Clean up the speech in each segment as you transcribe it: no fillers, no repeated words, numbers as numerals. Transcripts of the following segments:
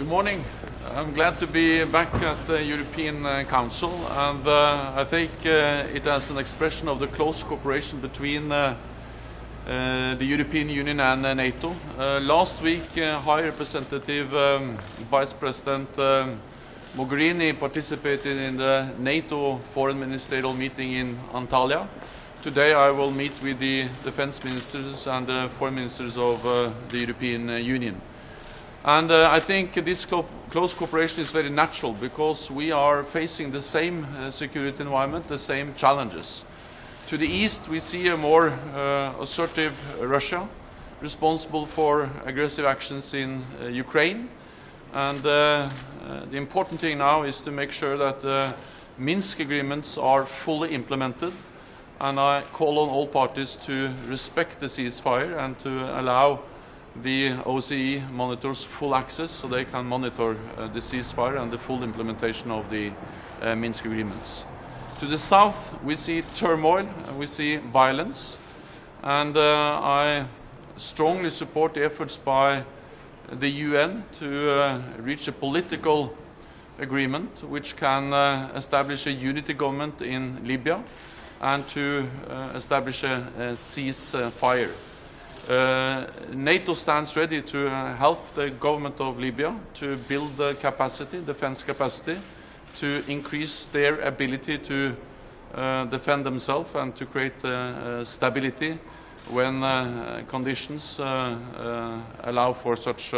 Good morning. I'm glad to be back at the European Council, and I think it as an expression of the close cooperation between the European Union and NATO. Last week, High Representative Vice President Mogherini participated in the NATO Foreign Ministerial meeting in Antalya. Today I will meet with the defense ministers and the foreign ministers of the European Union. And I think this close cooperation is very natural because we are facing the same security environment, the same challenges. To the east we see a more assertive Russia, responsible for aggressive actions in Ukraine. And the important thing now is to make sure that the Minsk agreements are fully implemented. And I call on all parties to respect the ceasefire and to allow the OSCE monitors full access so they can monitor the ceasefire and the full implementation of the Minsk agreements. To the south we see turmoil, we see violence, and I strongly support the efforts by the UN to reach a political agreement which can establish a unity government in Libya and to establish a ceasefire. NATO stands ready to help the government of Libya to build the capacity, defense capacity, to increase their ability to defend themselves and to create stability when conditions allow for such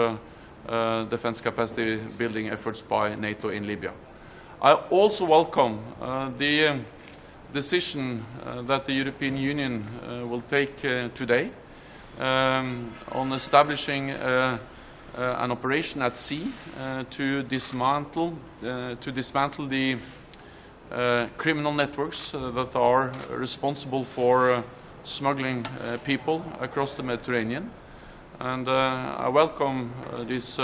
defense capacity building efforts by NATO in Libya. I also welcome the decision that the European Union will take today on establishing an operation at sea to dismantle the criminal networks that are responsible for smuggling people across the Mediterranean. And I welcome these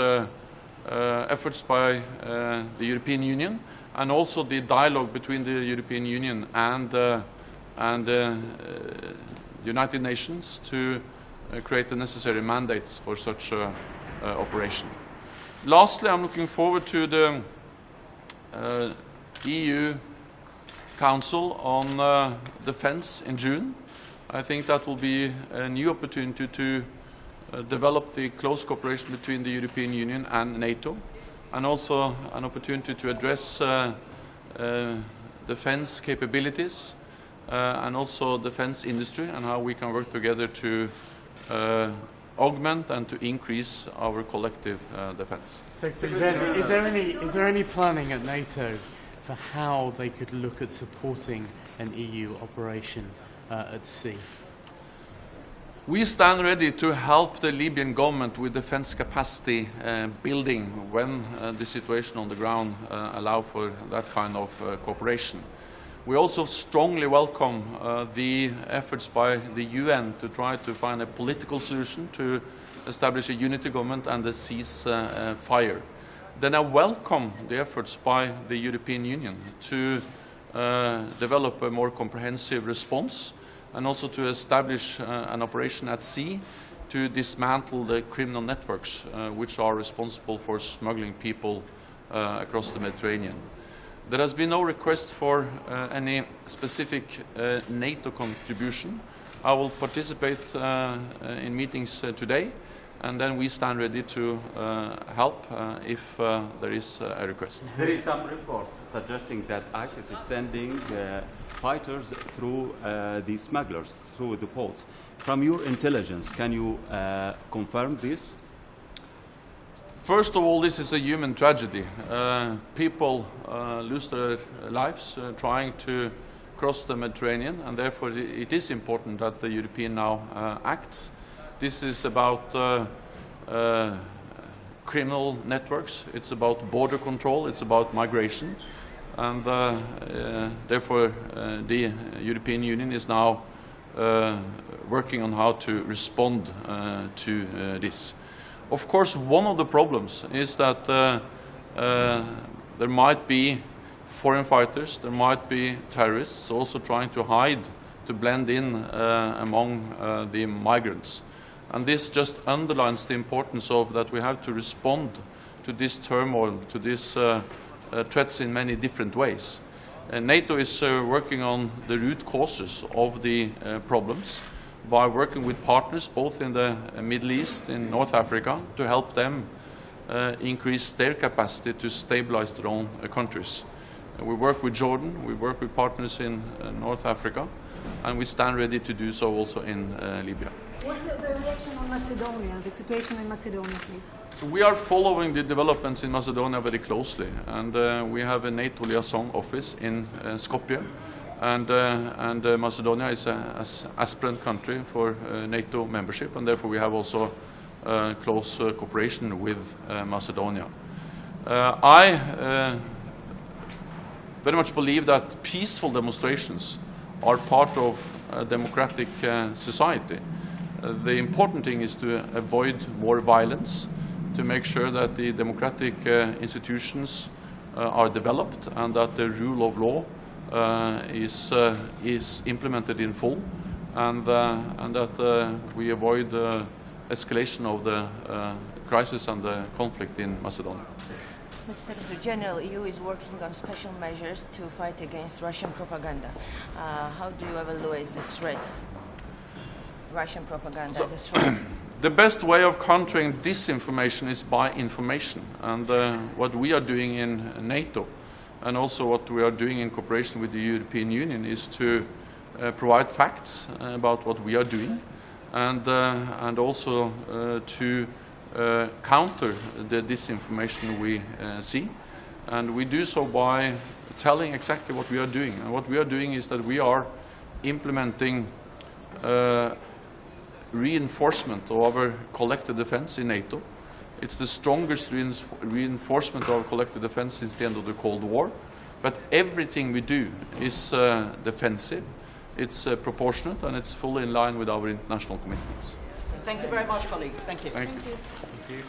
efforts by the European Union and also the dialogue between the European Union and the United Nations to create the necessary mandates for such operation. Lastly, I'm looking forward to the EU Council on Defence in June. I think that will be a new opportunity to develop the close cooperation between the European Union and NATO, and also an opportunity to address defence capabilities and also defence industry and how we can work together to augment and to increase our collective defence. So, is there any planning at NATO for how they could look at supporting an EU operation at sea? We stand ready to help the Libyan government with defence capacity building when the situation on the ground allows for that kind of cooperation. We also strongly welcome the efforts by the UN to try to find a political solution to establish a unity government and a ceasefire. Then I welcome the efforts by the European Union to develop a more comprehensive response and also to establish an operation at sea to dismantle the criminal networks which are responsible for smuggling people across the Mediterranean. There has been no request for any specific NATO contribution. I will participate in meetings today, and then we stand ready to help if there is a request. There is some reports suggesting that ISIS is sending fighters through the smugglers, through the ports. From your intelligence, can you confirm this? First of all, this is a human tragedy. People lose their lives trying to cross the Mediterranean, and therefore it is important that the European now acts. This is about criminal networks, it's about border control, it's about migration, and therefore the European Union is now working on how to respond to this. Of course, one of the problems is that there might be foreign fighters, there might be terrorists also trying to hide, to blend in among the migrants. And this just underlines the importance of that we have to respond to this turmoil, to these threats in many different ways. NATO is working on the root causes of the problems by working with partners both in the Middle East, in North Africa, to help them increase their capacity to stabilize their own countries. We work with Jordan, we work with partners in North Africa, and we stand ready to do so also in Libya. What's the reaction on Macedonia, the situation in Macedonia, please? We are following the developments in Macedonia very closely, and we have a NATO liaison office in Skopje, and Macedonia is an aspirant country for NATO membership, and therefore we have also close cooperation with Macedonia. I very much believe that peaceful demonstrations are part of a democratic society. The important thing is to avoid more violence, to make sure that the democratic institutions are developed and that the rule of law is implemented in full, and that we avoid escalation of the crisis and the conflict in Macedonia. Mr. Secretary General, EU is working on special measures to fight against Russian propaganda. How do you evaluate these threats? Russian propaganda as a threat. The best way of countering disinformation is by information, and what we are doing in NATO and also what we are doing in cooperation with the European Union is to provide facts about what we are doing, and also to counter the disinformation we see. And we do so by telling exactly what we are doing. And what we are doing is that we are implementing reinforcement of our collective defense in NATO. It's the strongest reinforcement of our collective defense since the end of the Cold War. But everything we do is defensive, it's proportionate, and it's fully in line with our international commitments. Thank you very much, colleagues. Thank you. Thank you.